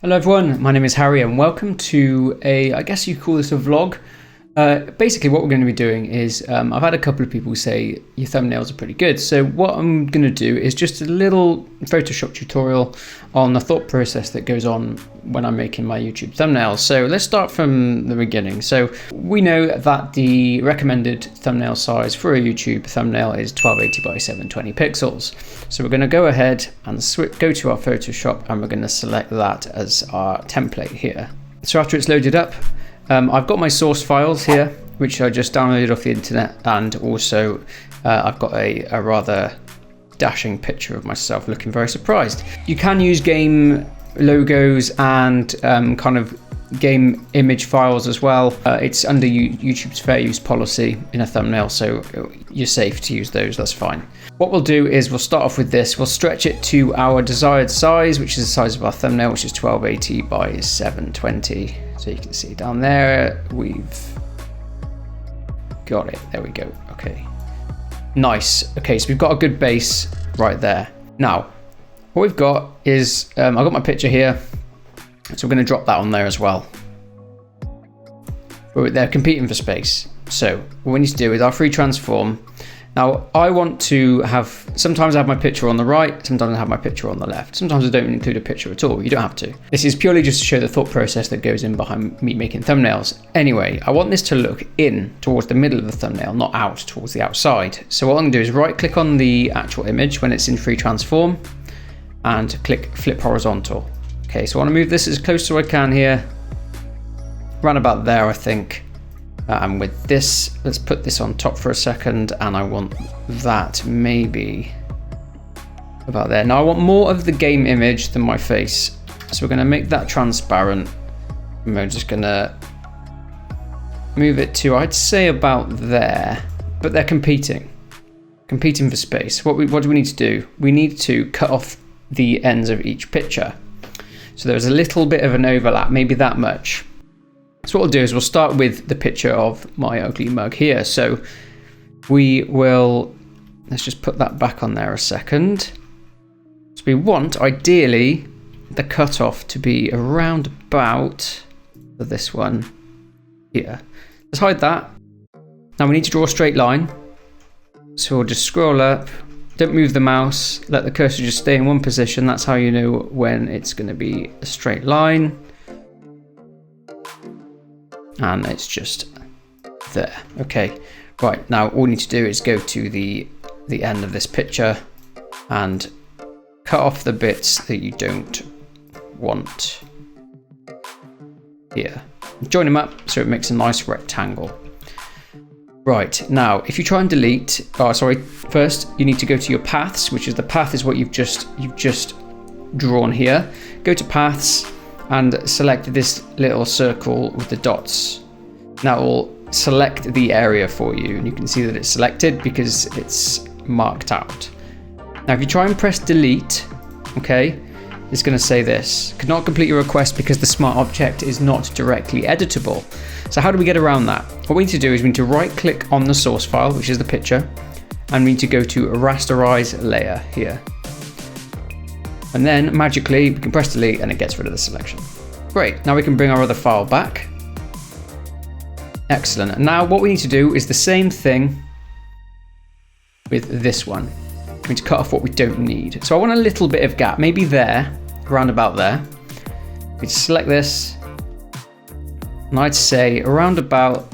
Hello everyone, my name is Harry and welcome to I guess you call this a vlog. Basically what we're going to be doing is, I've had a couple of people say your thumbnails are pretty good. So what I'm going to do is just a little Photoshop tutorial on the thought process that goes on when I'm making my YouTube thumbnails. So let's start from the beginning. So we know that the recommended thumbnail size for a YouTube thumbnail is 1280 by 720 pixels. So we're going to go ahead and go to our Photoshop and we're going to select that as our template here. So after it's loaded up, I've got my source files here, which I just downloaded off the internet, and also I've got a rather dashing picture of myself looking very surprised. You can use game logos and kind of game image files as well. It's under YouTube's fair use policy in a thumbnail, so you're safe to use those, that's fine. What we'll do is we'll start off with this. We'll stretch it to our desired size, which is the size of our thumbnail, which is 1280 by 720. So you can see down there, we've got it. There we go. Okay. Nice. Okay, so we've got a good base right there. Now, what we've got is, I've got my picture here. So we're going to drop that on there as well. But they're competing for space. So what we need to do is our free transform. Now I want to have, sometimes I have my picture on the right, sometimes I have my picture on the left. Sometimes I don't include a picture at all. You don't have to. This is purely just to show the thought process that goes in behind me making thumbnails. Anyway, I want this to look in towards the middle of the thumbnail, not out towards the outside. So what I'm going to do is right click on the actual image when it's in free transform and click flip horizontal. Okay, so I want to move this as close as I can here, around about there I think. And with this, let's put this on top for a second, and I want that maybe about there. Now I want more of the game image than my face, so we're going to make that transparent. And we're just going to move it to, I'd say, about there, but they're competing for space. What do we need to do? We need to cut off the ends of each picture. So there's a little bit of an overlap, maybe that much. So what we'll do is we'll start with the picture of my ugly mug here. So we will, let's just put that back on there a second. So we want, ideally, the cutoff to be around about this one here. Let's hide that. Now we need to draw a straight line. So we'll just scroll up. Don't move the mouse, let the cursor just stay in one position. That's how you know when it's going to be a straight line. And it's just there. Okay, right, now all we need to do is go to the end of this picture and cut off the bits that you don't want here. Join them up so it makes a nice rectangle. Right, now if you try and delete, first you need to go to your paths, which is the path is what you've just drawn here. Go to paths and select this little circle with the dots. Now it will select the area for you, and you can see that it's selected because it's marked out. Now if you try and press delete, okay, it's going to say this: could not complete your request because the smart object is not directly editable. So how do we get around that? What we need to do is we need to right click on the source file, which is the picture, and we need to go to rasterize layer here. And then magically we can press delete and it gets rid of the selection. Great, now we can bring our other file back. Excellent. And now what we need to do is the same thing with this one. We need to cut off what we don't need. So I want a little bit of gap, maybe there, around about there. We select this, and I'd say around about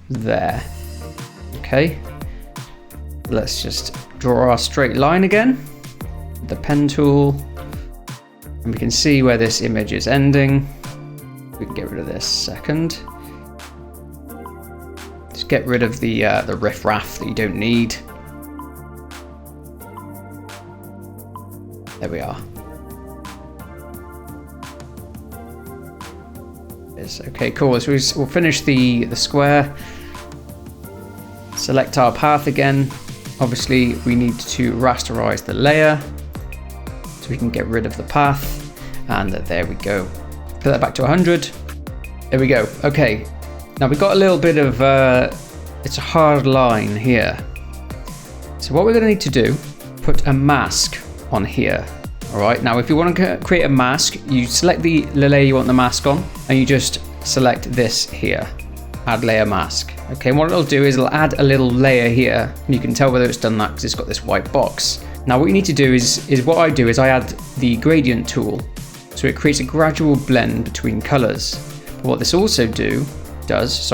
there. Okay, let's just draw our straight line again with the pen tool. And we can see where this image is ending. We can get rid of this second. Just get rid of the riff-raff that you don't need. There we are. Okay, cool. So we'll finish the square. Select our path again. Obviously, we need to rasterize the layer so we can get rid of the path. And there we go. Put that back to 100. There we go. Okay. Now we've got a little bit of, it's a hard line here. So what we're going to need to do, put a mask on here. All right, now if you want to create a mask, you select the layer you want the mask on, and you just select this here, add layer mask. Okay, and what it'll do is it'll add a little layer here, and you can tell whether it's done that because it's got this white box. Now what you need to do is what I do is I add the gradient tool, so it creates a gradual blend between colors. But what this also does,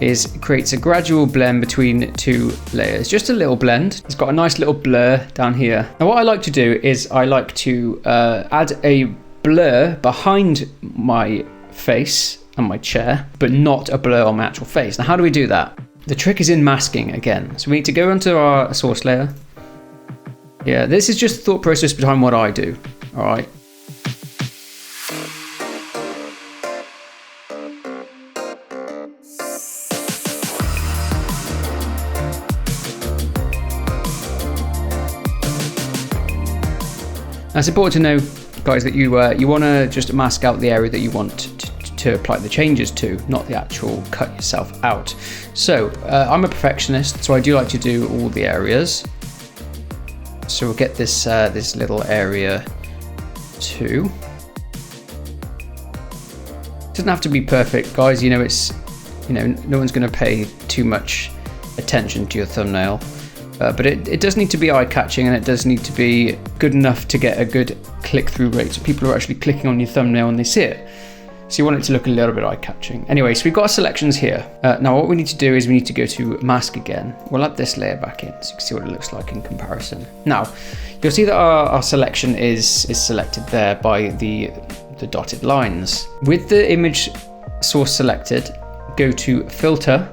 is it creates a gradual blend between two layers. Just a little blend. It's got a nice little blur down here. Now what I like to do is I like to add a blur behind my face and my chair, but not a blur on my actual face. Now how do we do that? The trick is in masking again. So we need to go onto our source layer. Yeah, this is just the thought process behind what I do. All right. Now it's important to know, guys, that you want to just mask out the area that you want to apply the changes to, not the actual cut yourself out. So I'm a perfectionist, so I do like to do all the areas. So we'll get this this little area too. It doesn't have to be perfect, guys. You know, no one's going to pay too much attention to your thumbnail. But it does need to be eye-catching, and it does need to be good enough to get a good click-through rate, so people are actually clicking on your thumbnail and they see it. So you want it to look a little bit eye-catching. Anyway, so we've got our selections here. Now what we need to do is we need to go to mask again. We'll add this layer back in so you can see what it looks like in comparison. Now, you'll see that our selection is selected there by the dotted lines. With the image source selected, go to Filter,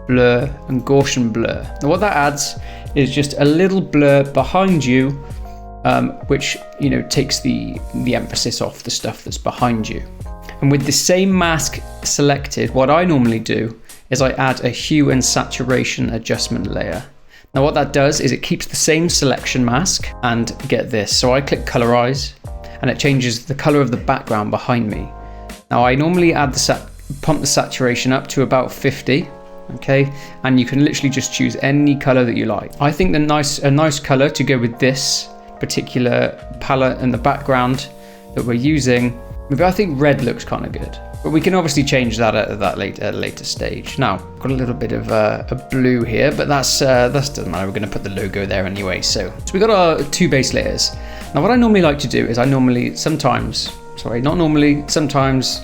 Blur and Gaussian blur. Now what that adds is just a little blur behind you, which takes the emphasis off the stuff that's behind you. And with the same mask selected, what I normally do is I add a hue and saturation adjustment layer. Now what that does is it keeps the same selection mask, and get this, so I click colorize and it changes the color of the background behind me. Now I normally add pump the saturation up to about 50. Okay, and you can literally just choose any color that you like. I think a nice color to go with this particular palette and the background that we're using, maybe I think red looks kind of good, but we can obviously change that at a later stage. Now got a little bit of a blue here, but that doesn't matter. We're going to put the logo there anyway. So we got our two base layers. Now what I normally like to do is sometimes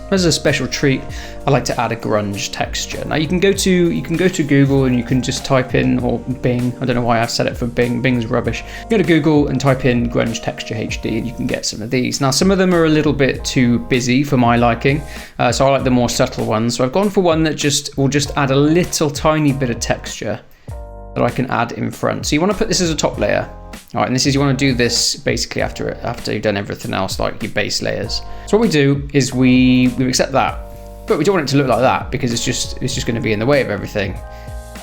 as a special treat, I like to add a grunge texture. Now you can go to Google and you can just type in, or Bing, I don't know why I've set it for Bing, Bing's rubbish. Go to Google and type in grunge texture HD and you can get some of these. Now some of them are a little bit too busy for my liking, so I like the more subtle ones. So I've gone for one that will just add a little tiny bit of texture that I can add in front. So you want to put this as a top layer. All right, and you want to do this basically after you've done everything else, like your base layers. So what we do is we accept that, but we don't want it to look like that because it's just going to be in the way of everything.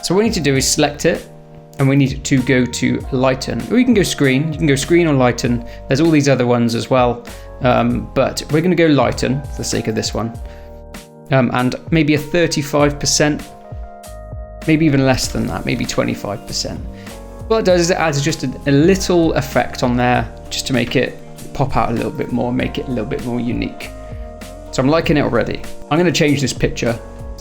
So what we need to do is select it, and we need to go to lighten. Or you can go screen. You can go screen or lighten. There's all these other ones as well, but we're going to go lighten for the sake of this one, and maybe a 35%, maybe even less than that, maybe 25%. What it does is it adds just a little effect on there, just to make it pop out a little bit more, make it a little bit more unique. So I'm liking it already. I'm going to change this picture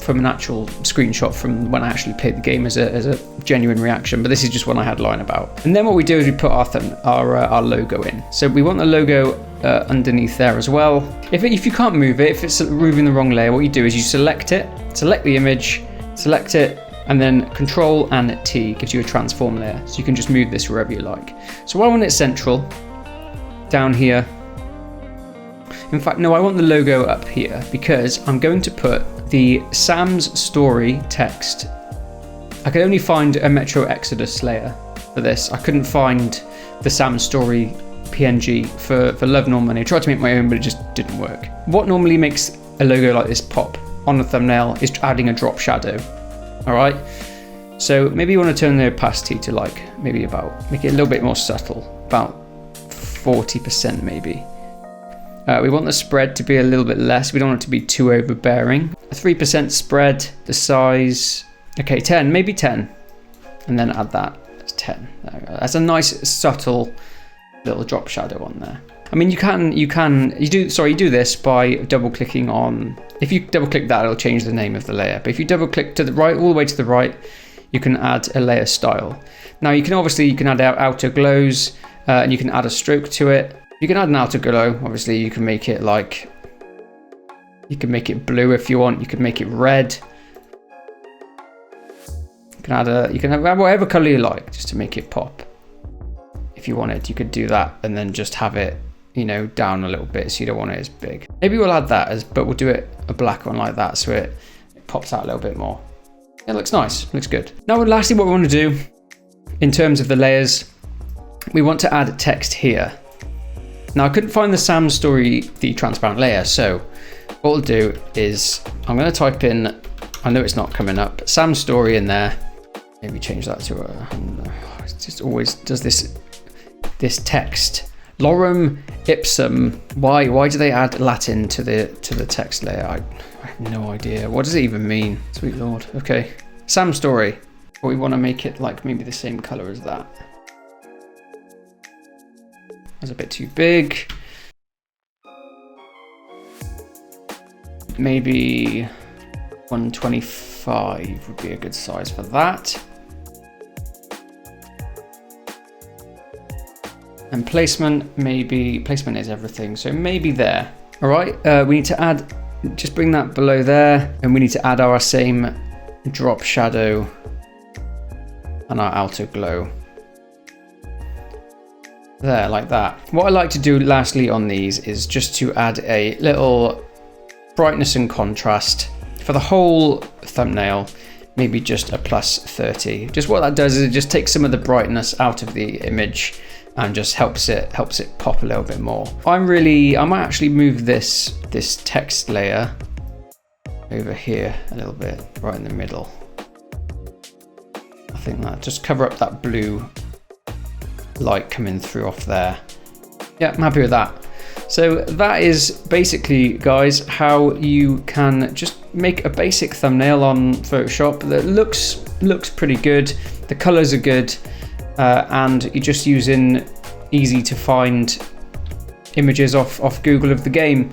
from an actual screenshot from when I actually played the game as a genuine reaction, but this is just one I had lying about. And then what we do is we put our logo in. So we want the logo underneath there as well. If you can't move it, if it's moving the wrong layer, what you do is you select the image, select it, and then Control and T gives you a transform layer. So you can just move this wherever you like. So I want it central, down here. In fact, no, I want the logo up here because I'm going to put the Sam's Story text. I could only find a Metro Exodus layer for this. I couldn't find the Sam's Story PNG for Love Nor Money. I tried to make my own, but it just didn't work. What normally makes a logo like this pop on the thumbnail is adding a drop shadow. All right, so maybe you want to turn the opacity to make it a little bit more subtle, about 40% maybe. We want the spread to be a little bit less. We don't want it to be too overbearing. A 3% spread, the size, okay, 10, maybe 10, and then add that as 10. There we go. That's a nice subtle little drop shadow on there. I mean, you do this by double clicking on, if you double click that, it'll change the name of the layer. But if you double click to the right, all the way to the right, you can add a layer style. Now you can add outer glows, and you can add a stroke to it. You can add an outer glow. Obviously you can make it like, you can make it blue if you want. You can make it red. You can have whatever color you like, just to make it pop. If you wanted, you could do that and then just have it, you know, down a little bit, so you don't want it as big. Maybe we'll add that but we'll do it a black one like that, so it pops out a little bit more. It looks nice, looks good. Now lastly, what we want to do in terms of the layers, we want to add text here. Now I couldn't find the Sam Story, the transparent layer, so what we'll do is I'm going to type in, I know it's not coming up, Sam Story in there. Maybe change that to it just always does this text. Lorem ipsum. Why do they add Latin to the text layer? I have no idea. What does it even mean? Sweet Lord. Okay. Sam Story. But we want to make it like maybe the same color as that. That's a bit too big. Maybe 125 would be a good size for that. And placement is everything, so maybe there. All right, we need to add, just bring that below there, and we need to add our same drop shadow and our outer glow. There, like that. What I like to do lastly on these is just to add a little brightness and contrast for the whole thumbnail, maybe just a +30. Just what that does is it just takes some of the brightness out of the image and just helps it pop a little bit more. I might actually move this text layer over here a little bit, right in the middle. I think that just cover up that blue light coming through off there. Yeah, I'm happy with that. So that is basically, guys, how you can just make a basic thumbnail on Photoshop that looks pretty good. The colors are good. And you're just using easy to find images off Google of the game.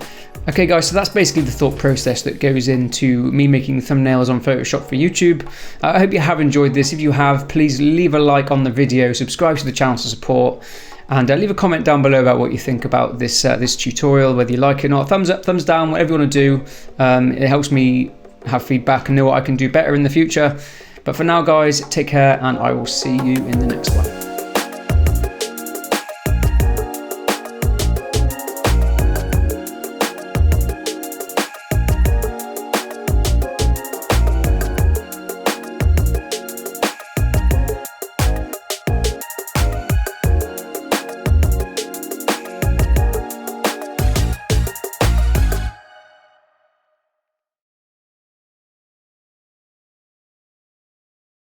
Okay guys, so that's basically the thought process that goes into me making thumbnails on Photoshop for YouTube. I hope you have enjoyed this. If you have, please leave a like on the video, subscribe to the channel to support, and leave a comment down below about what you think about this tutorial, whether you like it or not. Thumbs up, thumbs down, whatever you want to do. It helps me have feedback and know what I can do better in the future. But for now, guys, take care, and I will see you in the next one.